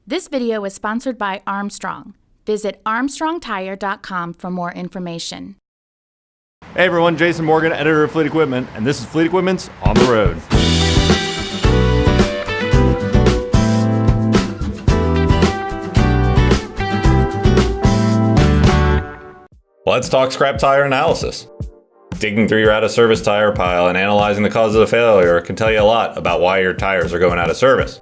This video is sponsored by Armstrong. Visit armstrongtire.com for more information. Hey everyone, Jason Morgan, editor of Fleet Equipment, and this is Fleet Equipment's On the Road. Let's talk scrap tire analysis. Digging through your out-of-service tire pile and analyzing the causes of failure can tell you a lot about why your tires are going out of service.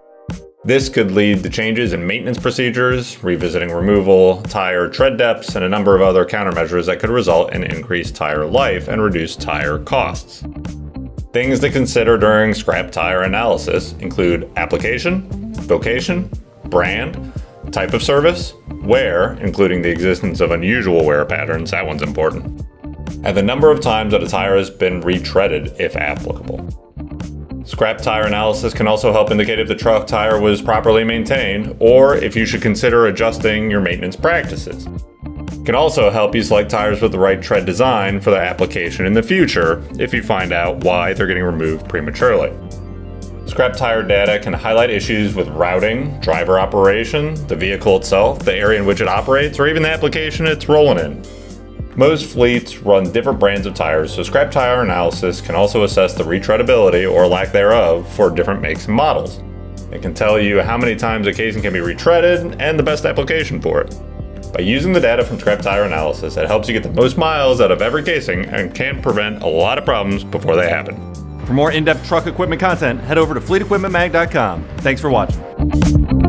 This could lead to changes in maintenance procedures, revisiting removal, tire tread depths, and a number of other countermeasures that could result in increased tire life and reduced tire costs. Things to consider during scrap tire analysis include application, vocation, brand, type of service, wear, including the existence of unusual wear patterns, that one's important, and the number of times that a tire has been retreaded if applicable. Scrap tire analysis can also help indicate if the truck tire was properly maintained or if you should consider adjusting your maintenance practices. It can also help you select tires with the right tread design for the application in the future if you find out why they're getting removed prematurely. Scrap tire data can highlight issues with routing, driver operation, the vehicle itself, the area in which it operates, or even the application it's rolling in. Most fleets run different brands of tires, so scrap tire analysis can also assess the retreadability or lack thereof for different makes and models. It can tell you how many times a casing can be retreaded and the best application for it. By using the data from scrap tire analysis, it helps you get the most miles out of every casing and can prevent a lot of problems before they happen. For more in-depth truck equipment content, head over to fleetequipmentmag.com. Thanks for watching.